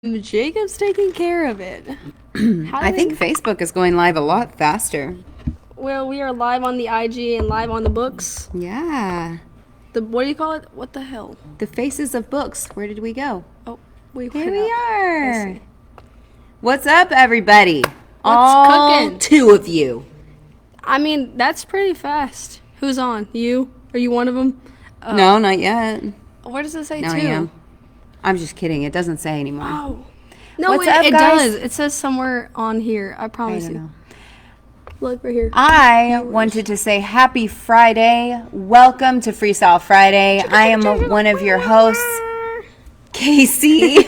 Jacob's taking care of it. I think Facebook is going live a lot faster. Well, we are live on the IG and live on the books. Yeah. What do you call it? What the hell? The faces of books. Where did we go? Oh, we Here went we up. I are. see. What's up, everybody? All cooking? two of you. I mean, that's pretty fast. Who's on? You? Are you one of them? No, not yet. Where does it say No, I two? am. I'm just kidding. It doesn't say anymore. Oh. No, What's up, it guys? does. It says somewhere on here. I I promise don't you. know. Look right here. I wanted to say happy Friday. Welcome to Freestyle Friday. I am one of your hosts, Casey.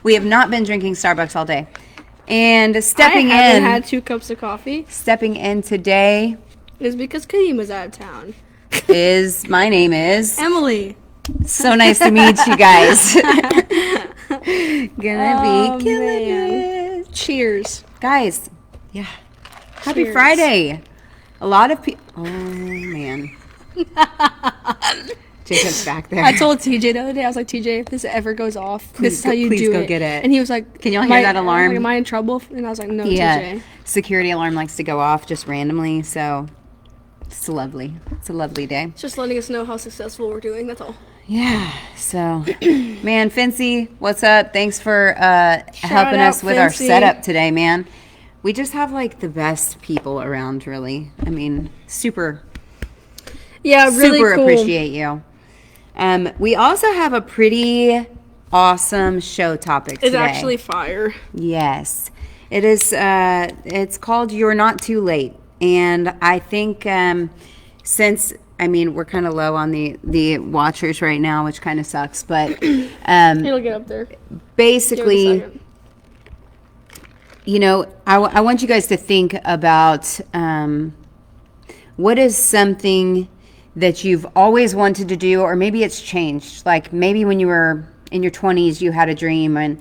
We have not been drinking Starbucks all day. And I stepping haven't in, had 2 cups of coffee. stepping in today It's because Kadeem was out of town. my name is. Emily. So nice to meet you guys. Gonna Oh, be killing man. it. Cheers. Guys, yeah. Happy Cheers. Friday. A lot of people. Oh, man. Jacob's back there. I told TJ the other day, I was like, TJ, if this ever goes off, this is how you please do go it. get it. And he was like, Can y'all hear that alarm? Am I in trouble? And I was like, no, Yeah. TJ. Security alarm likes to go off just randomly, so it's lovely. It's a lovely day. It's just letting us know how successful we're doing, that's all. Yeah. So, man, Fincy, what's up? Thanks for helping out, us with our Fincy. setup today, man. We just have like the best people around, really. I mean, super Yeah, really super cool. appreciate you. We also have a pretty awesome show topic today. It's actually fire. Yes. It is it's called You're Not Too Late. And I think since we're kind of low on the watchers right now, which kind of sucks, but It'll get up there. Give it a basically, second. I want you guys to think about what is something that you've always wanted to do, or maybe it's changed. Like maybe when you were in your 20s, you had a dream and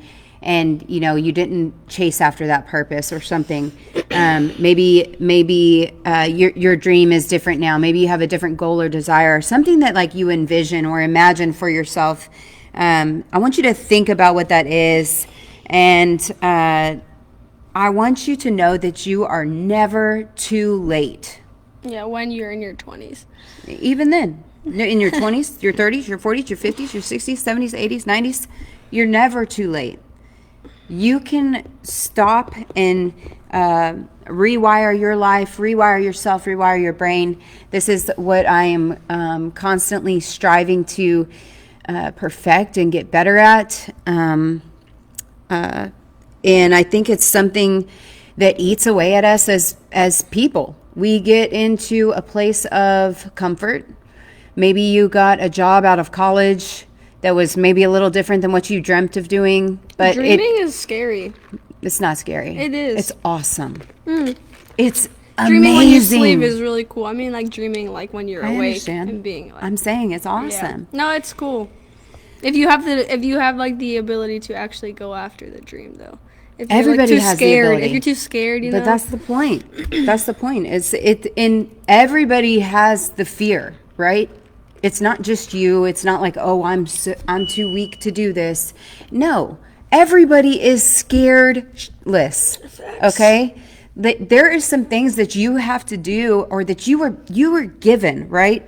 you didn't chase after that purpose or something. Maybe your dream is different now. Maybe you have a different goal or desire, something that like you envision or imagine for yourself. I want you to think about what that is, and I want you to know that you are never too late. Yeah, when you're in your 20s. Even then, in your 20s, your 30s, your 40s, your 50s, your 60s, 70s, 80s, 90s, you're never too late. You can stop and rewire your life, rewire yourself, rewire your brain. This is what I am constantly striving to perfect and get better at. And I think it's something that eats away at us as people. We get into a place of comfort. Maybe you got a job out of college that was maybe a little different than what you dreamt of doing, but Dreaming is scary. it's not scary. It is. It's awesome. It's Dreaming when you amazing. sleep is really cool. I mean, like dreaming like when you're I awake understand. and being like, I'm saying it's yeah. awesome. No, it's cool. If you have like the ability to actually go after the dream, though. If you're Everybody like, too has the scared, ability. If you're too scared, you know. But that's the point. That's the point. Everybody has the fear, right? It's not just you. It's not like, oh, I'm too weak to do this. No, everybody is scaredless. Okay, there is some things that you have to do, or that you were given, right?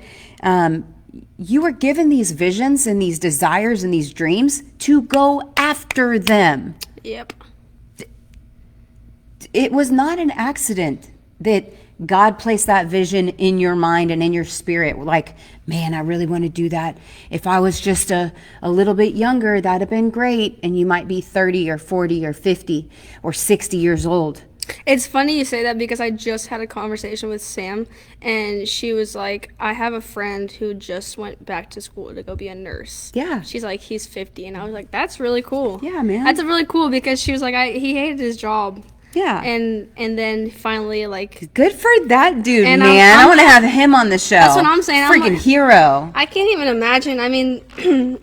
You were given these visions and these desires and these dreams to go after them. Yep. It was not an accident that God placed that vision in your mind and in your spirit. Like, man, I really want to do that. If I was just a little bit younger, that'd have been great. And you might be 30 or 40 or 50 or 60 years old. It's funny you say that because I just had a conversation with Sam, and she was like, I have a friend who just went back to school to go be a nurse. Yeah. She's like, he's 50. And I was like, that's really cool. Yeah, man. That's really cool because she was like, he hated his job. Yeah. And then finally, like, Good for that dude, And man. I'm- I want to have him on the show. That's what I'm saying. I'm Freaking like- hero. I can't even imagine. I mean,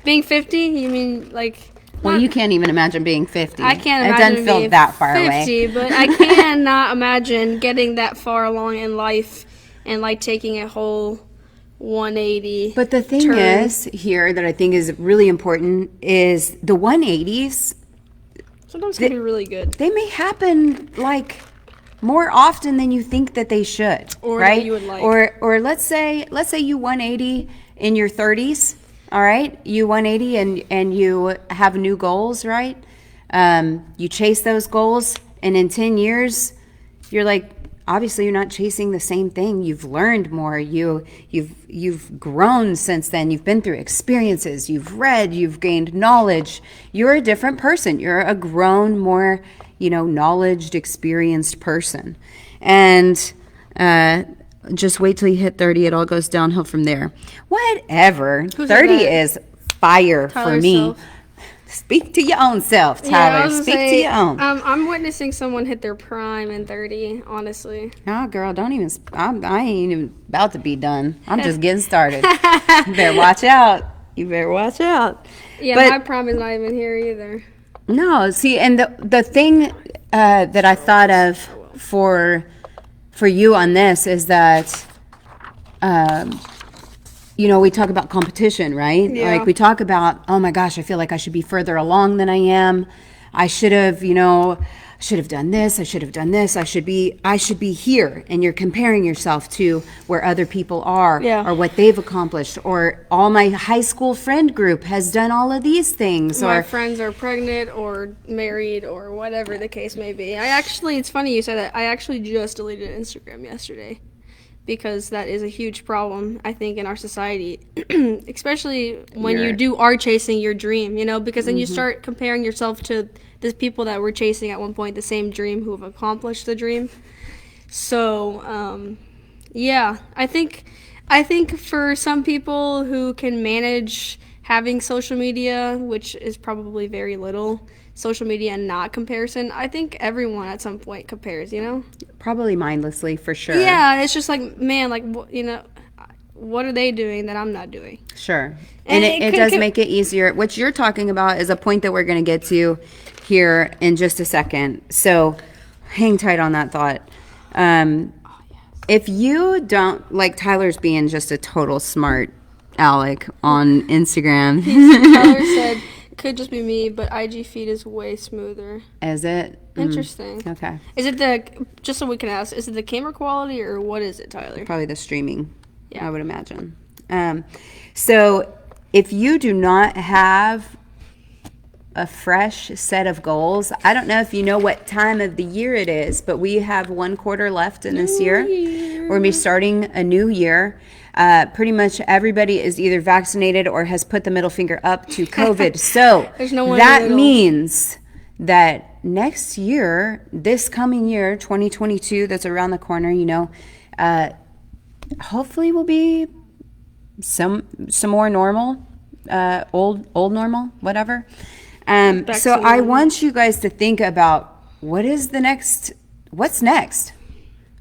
being 50, you mean, like... Well, not- you can't even imagine being 50. I can't It imagine doesn't feel being that far 50, away. but I cannot imagine getting that far along in life and, like, taking a whole 180. But the thing is here that I think is really important is the 180s. Sometimes can be really good. They may happen like more often than you think that they should, Or right? that you would like. Or let's say you 180 in your 30s, all right? You 180 and you have new goals, right? You chase those goals, and in 10 years, you're like, obviously you're not chasing the same thing. You've learned more. You've grown since then. You've been through experiences. You've read. You've gained knowledge. You're a different person. You're a grown, more knowledge, experienced person. And just wait till you hit 30. It all goes downhill from there. Whatever. 30 is fire for me. Self. Speak to your own self, Tyler. Speak to your own. I'm witnessing someone hit their prime in 30, honestly. Oh, girl, don't even. I ain't even about to be done. I'm just getting started. You better watch out. You better watch out. Yeah, but, my prime is not even here either. No, see, and the thing that I thought of for you on this is that, we talk about competition, right? Yeah. Like we talk about, oh my gosh, I feel like I should be further along than I am. I should have, should have done this. I should have done this. I should be here. And you're comparing yourself to where other people are, Yeah. or what they've accomplished, or all my high school friend group has done all of these things. My or friends are pregnant or married or whatever the case may be. It's funny you said that. I actually just deleted Instagram yesterday because that is a huge problem, I think, in our society, especially when you are chasing your dream, because then you start comparing yourself to the people that were chasing at one point the same dream who have accomplished the dream. So, yeah, I think for some people who can manage having social media, which is probably very little, social media and not comparison, I think everyone at some point compares, Probably mindlessly, for sure. Yeah, it's just like, man, like, what are they doing that I'm not doing? Sure. And it does make it easier. What you're talking about is a point that we're going to get to here in just a second. So hang tight on that thought. If you don't, like Tyler's being just a total smart aleck on Instagram. Tyler said, could just be me, but IG feed is way smoother. Is it? Interesting. Okay. Is it just so we can ask, is it the camera quality or what is it, Tyler? Probably the streaming, Yeah. I would imagine. So if you do not have a fresh set of goals, I don't know if you know what time of the year it is, but we have 1 quarter left in this year. We're going to be starting a new year. Pretty much everybody is either vaccinated or has put the middle finger up to COVID. So There's no one in that the middle. means that next year, this coming year, 2022, that's around the corner, hopefully will be some more normal, old normal, whatever. So I want you guys to think about what's next?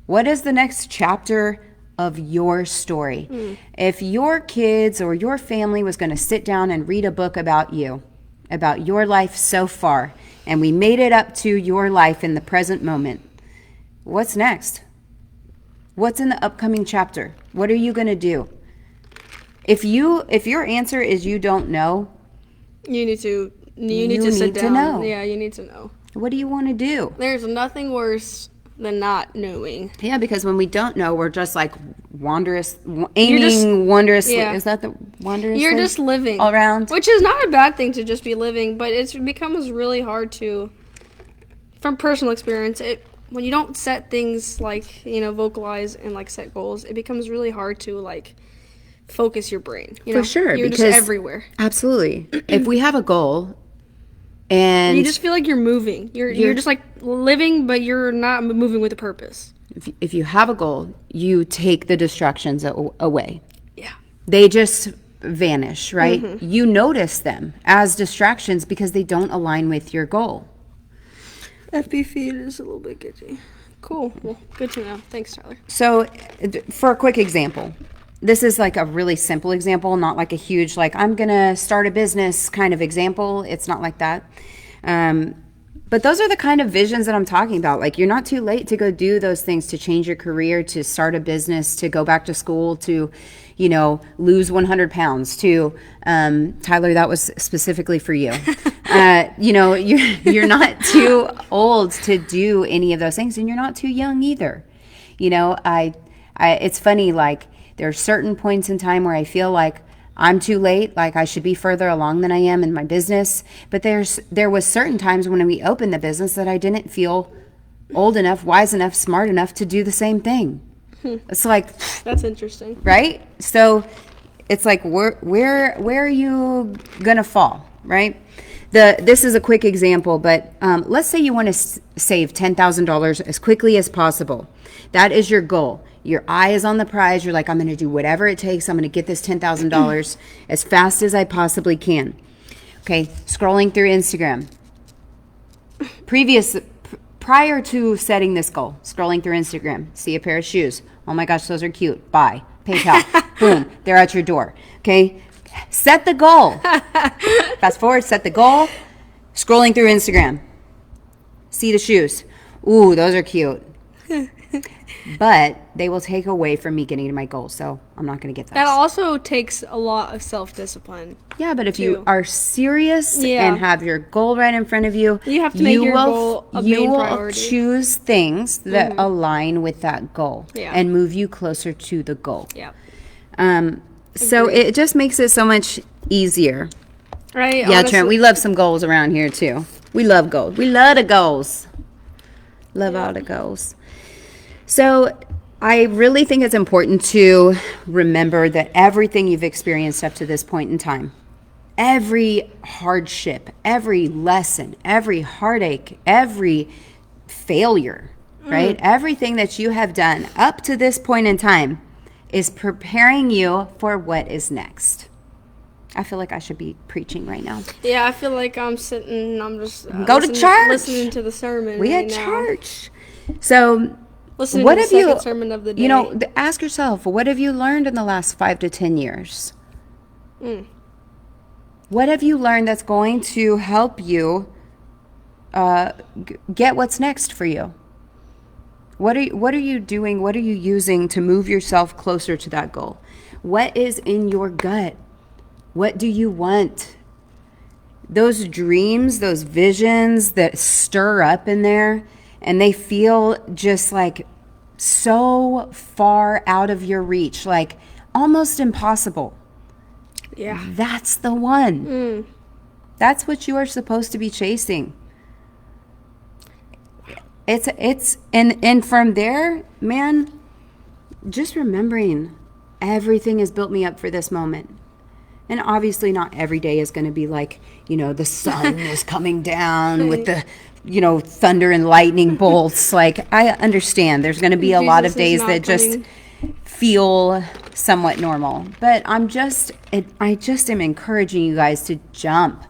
What is the next chapter of your story? If your kids or your family was going to sit down and read a book about you, about your life so far, and we made it up to your life in the present moment, what's next? What's in the upcoming chapter? What are you going to do? If your answer is you don't know, You need to sit down. know. Yeah, you need to know. what do you want to do? There's nothing worse than not knowing. Yeah, because when we don't know, we're just like wondrously. Yeah. Is that the wondrously? You're just living all around. which is not a bad thing to just be living, but it becomes really hard to, from personal experience, when you don't set things like, vocalize and like set goals, it becomes really hard to like focus your brain. For sure, You're because just everywhere. Absolutely. If we have a goal, and You just feel like you're moving. You're just like living, but you're not moving with a purpose. if you have a goal, you take the distractions away. Yeah. They just vanish, right? You notice them as distractions because they don't align with your goal. FB feed is a little bit glitchy. Cool. Well, good to know. Thanks, Tyler. So, for a quick example, this is like a really simple example, not like a huge, like, I'm going to start a business kind of example. It's not like that. But those are the kind of visions that I'm talking about. Like, you're not too late to go do those things, to change your career, to start a business, to go back to school, to, lose 100 pounds, to, Tyler, that was specifically for you. You're not too old to do any of those things, and you're not too young either. It's funny, like, there are certain points in time where I feel like I'm too late, like I should be further along than I am in my business. But there was certain times when we opened the business that I didn't feel old enough, wise enough, smart enough to do the same thing. It's like, That's interesting. right? So it's like, where are you gonna fall, right? This is a quick example, but let's say you want to save $10,000 as quickly as possible. That is your goal. Your eye is on the prize. You're like, I'm going to do whatever it takes. I'm going to get this $10,000 as fast as I possibly can. Okay, scrolling through Instagram. Prior to setting this goal, scrolling through Instagram, see a pair of shoes. Oh my gosh, those are cute. Buy. PayPal. Boom, they're at your door. Okay, set the goal. Fast forward, set the goal. Scrolling through Instagram. See the shoes. Ooh, those are cute. But they will take away from me getting to my goal, so I'm not going to get those. That also takes a lot of self-discipline. Yeah, but if you are serious Yeah. and have your goal right in front of you, You have to make your goal a main will priority. choose things that align with that goal Yeah. and move you closer to the goal. Yeah. So it just makes it so much easier. Right? Yeah, honestly, Trent, we love some goals around here too. We love goals. We love the goals. Love all the goals. So I really think it's important to remember that everything you've experienced up to this point in time, every hardship, every lesson, every heartache, every failure, right? Everything that you have done up to this point in time is preparing you for what is next. I feel like I should be preaching right now. Yeah, I feel like I'm sitting, I'm just Go to church. listening to the sermon. We right at now. church. So Listening what to the have second you, sermon of the day. ask yourself, what have you learned in the last 5 to 10 years? What have you learned that's going to help you get what's next for you? What are you doing? What are you using to move yourself closer to that goal? What is in your gut? What do you want? Those dreams, those visions that stir up in there, and they feel just like so far out of your reach, like almost impossible. Yeah. That's the one. That's what you are supposed to be chasing. And from there, man, just remembering everything has built me up for this moment. And obviously not every day is going to be like, the sun is coming down with the, thunder and lightning bolts. Like, I understand there's going to be a lot of days that just feel somewhat normal. But I just am encouraging you guys to jump.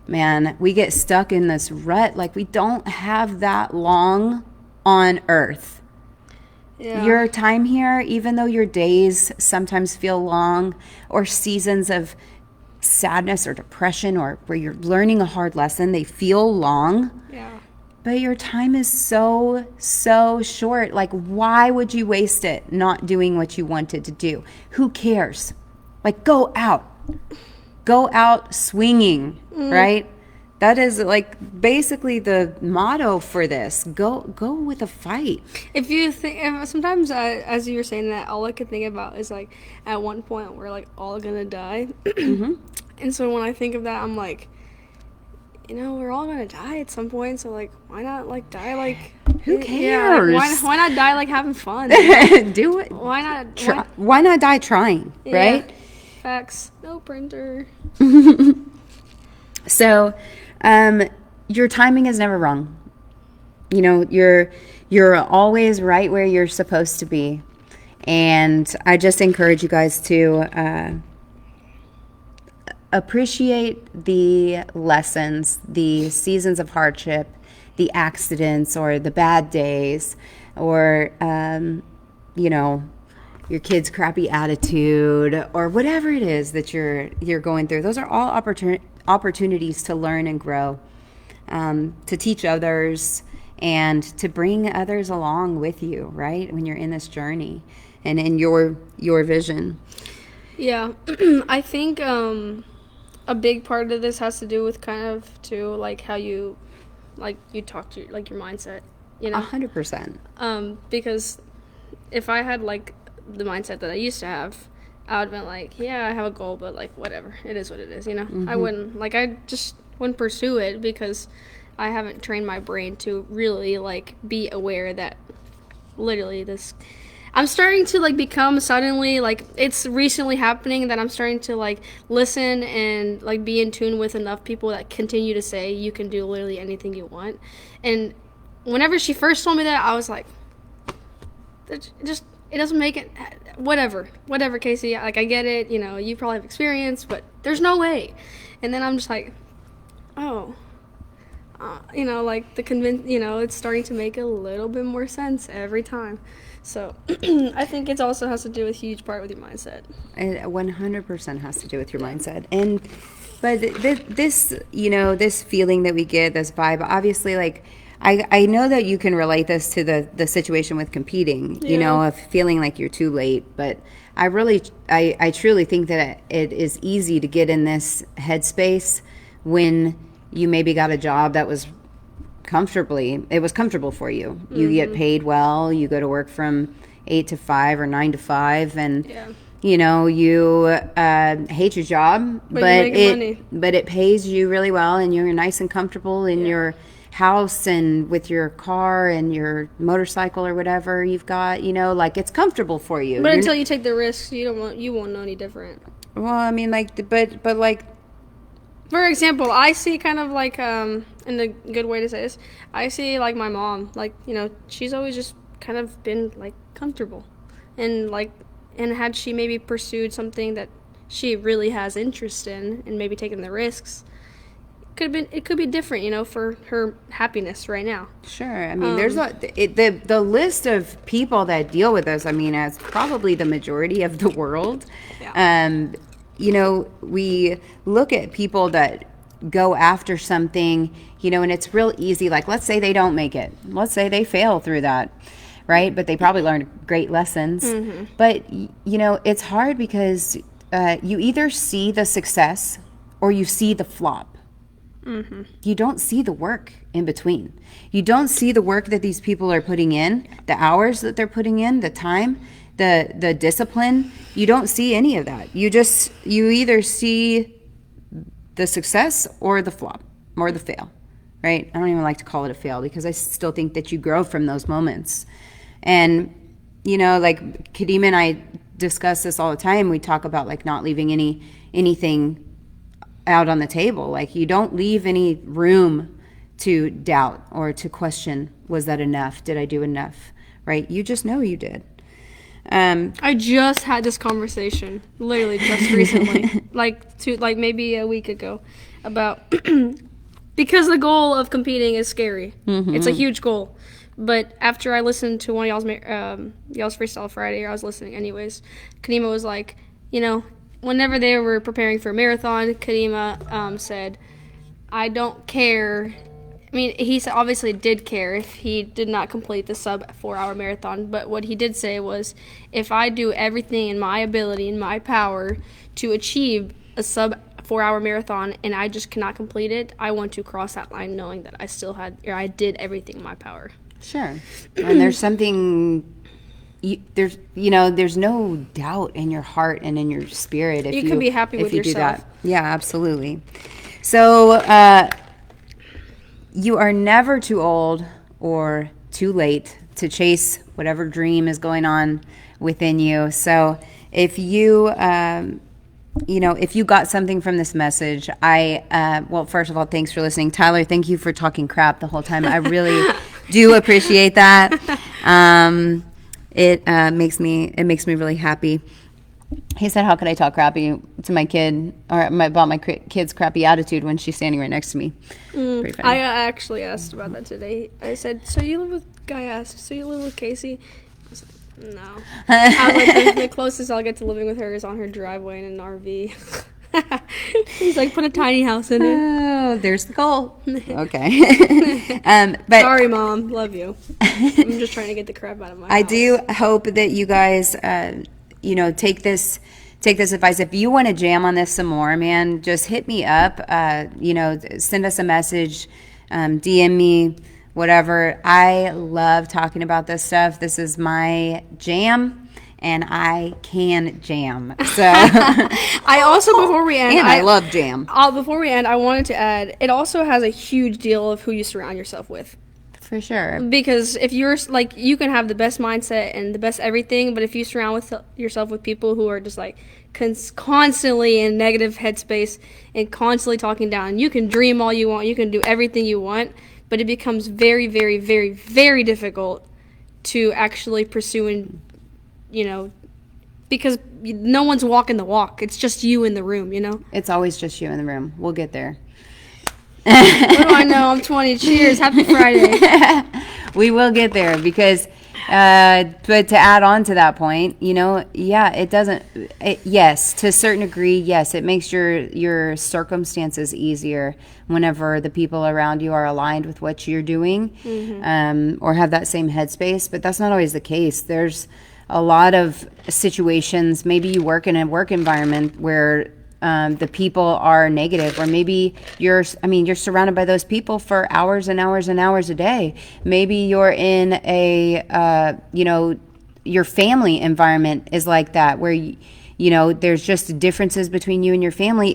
Man, we get stuck in this rut. Like, we don't have that long on earth. Yeah. Your time here, even though your days sometimes feel long, or seasons of sadness or depression, or where you're learning a hard lesson, they feel long. Yeah. But your time is so, so short. Like, why would you waste it not doing what you wanted to do? Who cares? Like, go out swinging, right? That is like basically the motto for this. Go with a fight. If you think, sometimes as you were saying that, all I could think about is like at one point we're like all gonna die, and so when I think of that, I'm like, we're all gonna die at some point. So like, why not like die like? Who Yeah, cares? like, why not die like having fun? Do it. Why not? Why not die trying, right? Facts. No printer. So, your timing is never wrong. You're always right where you're supposed to be. And I just encourage you guys to appreciate the lessons, the seasons of hardship, the accidents or the bad days, or, your kid's crappy attitude, or whatever it is that you're going through. Those are all opportunities to learn and grow. to teach others and to bring others along with you, right? When you're in this journey and in your vision. Yeah, I think a big part of this has to do with kind of too like how you talk to like your mindset, you know. 100%. Because if I had like the mindset that I used to have, I would have been like, yeah, I have a goal, but like whatever, it is what it is, you know. I just wouldn't pursue it because I haven't trained my brain to really like be aware that literally this I'm starting to like become suddenly like it's recently happening that I'm starting to like listen and like be in tune with enough people that continue to say you can do literally anything you want. And whenever she first told me that, I was like, it doesn't make it whatever, Casey, like I get it, you know, you probably have experience, but there's no way. And then I'm just like, oh, you know, like it's starting to make a little bit more sense every time. So I think it also has to do with a huge part with your mindset. It 100% has to do with your mindset. But this, you know, this feeling that we get, this vibe, obviously, like, I know that you can relate this to the situation with competing, you know, of feeling like you're too late. But I truly think that it is easy to get in this headspace when you maybe got a job that was comfortable for you. You get paid well, you go to work from 8 to 5 or 9 to 5, and you know, you hate your job, but it pays you really well, and you're nice and comfortable in your house and with your car and your motorcycle or whatever you've got, you know, like it's comfortable for you. But until you take the risks, you won't know any different. Well, I mean, like, but like, for example, I see kind of like, in a good way to say this, I see like my mom, like, you know, she's always just kind of been like comfortable, and had she maybe pursued something that she really has interest in and maybe taken the risks, it could be different, you know, for her happiness right now. Sure. I mean, there's the list of people that deal with this. I mean, as probably the majority of the world. Yeah. You know, we look at people that go after something, you know, and it's real easy. Like, let's say they don't make it. Let's say they fail through that, right? But they probably learned great lessons. Mm-hmm. But, you know, it's hard because you either see the success or you see the flop. Mm-hmm. You don't see the work in between. You don't see the work that these people are putting in, the hours that they're putting in, the time, the discipline. You don't see any of that. You either see the success or the flop or the fail, right? I don't even like to call it a fail because I still think that you grow from those moments. And, you know, like Kadima and I discuss this all the time. We talk about like not leaving anything out on the table. Like, you don't leave any room to doubt or to question, was that enough? Did I do enough? Right? You just know you did. I just had this conversation literally just recently, like maybe a week ago, about because the goal of competing is scary. Mm-hmm. It's a huge goal. But after I listened to one of y'all's Freestyle Friday, or I was listening anyways, Kadima was like, you know, whenever they were preparing for a marathon, Kadima said, I don't care. I mean, he obviously did care if he did not complete the sub 4-hour marathon, but what he did say was, if I do everything in my ability, in my power, to achieve a sub 4-hour marathon and I just cannot complete it, I want to cross that line knowing that I did everything in my power. Sure. And there's something, there's no doubt in your heart and in your spirit if you can be happy with yourself. Do that. Yeah, absolutely. So you are never too old or too late to chase whatever dream is going on within you. So if you if you got something from this message, well, first of all, thanks for listening. Tyler, thank you for talking crap the whole time. I really do appreciate that. It makes me really happy. He said, how could I talk crappy to my kid about my kid's crappy attitude when she's standing right next to me? Pretty funny. I actually asked about that today. I said, so you live with Casey? I was like, no. I was like, the closest I'll get to living with her is on her driveway in an RV. He's like, put a tiny house in it. Oh, there's the goal. Okay. But Sorry, Mom. Love you. I'm just trying to get the crap out of my I house. do hope that you guys, take this advice. If you want to jam on this some more, man, just hit me up. Send us a message, DM me, whatever. I love talking about this stuff. This is my jam. And I can jam. So I also, before we end, and I love jam. Before we end, I wanted to add, it also has a huge deal of who you surround yourself with. For sure. Because if you're like, you can have the best mindset and the best everything, but if you surround yourself with people who are just like constantly in negative headspace and constantly talking down, you can dream all you want, you can do everything you want, but it becomes very, very, very, very difficult to actually pursue and, because no one's walking the walk. It's just you in the room, It's always just you in the room. We'll get there. What do I know? I'm 20. Cheers. Happy Friday. We will get there because, but to add on to that point, it doesn't, yes, to a certain degree, yes, it makes your circumstances easier whenever the people around you are aligned with what you're doing, or have that same headspace, but that's not always the case. There's a lot of situations, maybe you work in a work environment where the people are negative, or maybe you're surrounded by those people for hours and hours and hours a day. Maybe you're in a, your family environment is like that, where there's just differences between you and your family.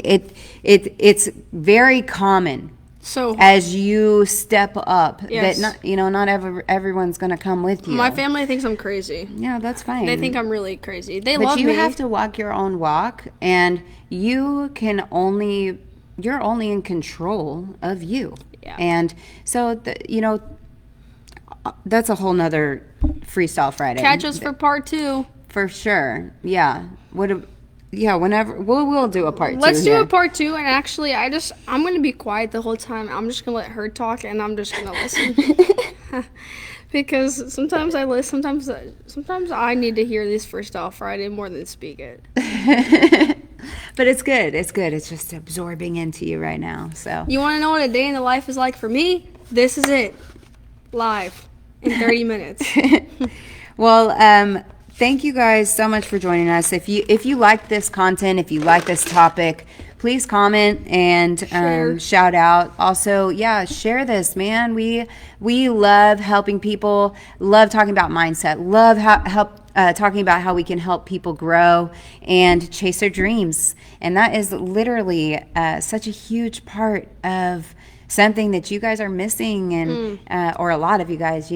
It's very common. So as you step up, yes. that not everyone's going to come with you. My family thinks I'm crazy. Yeah, that's fine. They think I'm really crazy. They but love me. But you have to walk your own walk, and you're only in control of you. Yeah. And so, that's a whole nother Freestyle Friday. Catch us for part 2. For sure. Yeah. Whenever we'll do a part 2. Let's do a part 2, and actually, I'm gonna be quiet the whole time. I'm just gonna let her talk, and I'm just gonna listen. Because sometimes I listen. Sometimes I need to hear this Freestyle Friday more than speak it. But it's good. It's good. It's just absorbing into you right now. So you want to know what a day in the life is like for me? This is it, live in 30 minutes. Well, thank you guys so much for joining us. If you like this content, if you like this topic, please comment and shout out. Also, share this, man. We love helping people, love talking about mindset, love talking about how we can help people grow and chase their dreams. And that is literally such a huge part of something that you guys are missing, and or a lot of you guys,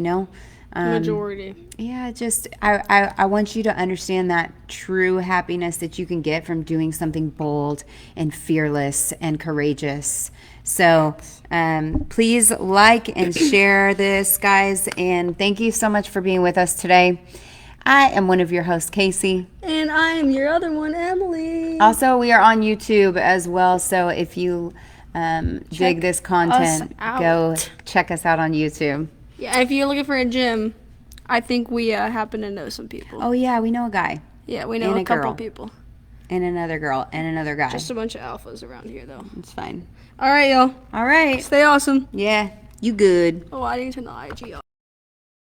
Majority. Yeah, just I want you to understand that true happiness that you can get from doing something bold and fearless and courageous. So please like and share this, guys, and thank you so much for being with us today. I am one of your hosts, Casey. And I am your other one, Emily. Also, we are on YouTube as well, so if you dig this content, go check us out on YouTube. Yeah, if you're looking for a gym, I think we happen to know some people. Oh, yeah, we know a guy. Yeah, we know a couple people. And another girl and another guy. Just a bunch of alphas around here, though. It's fine. All right, y'all. All right. Stay awesome. Yeah, you good. Oh, I need to turn the IG off.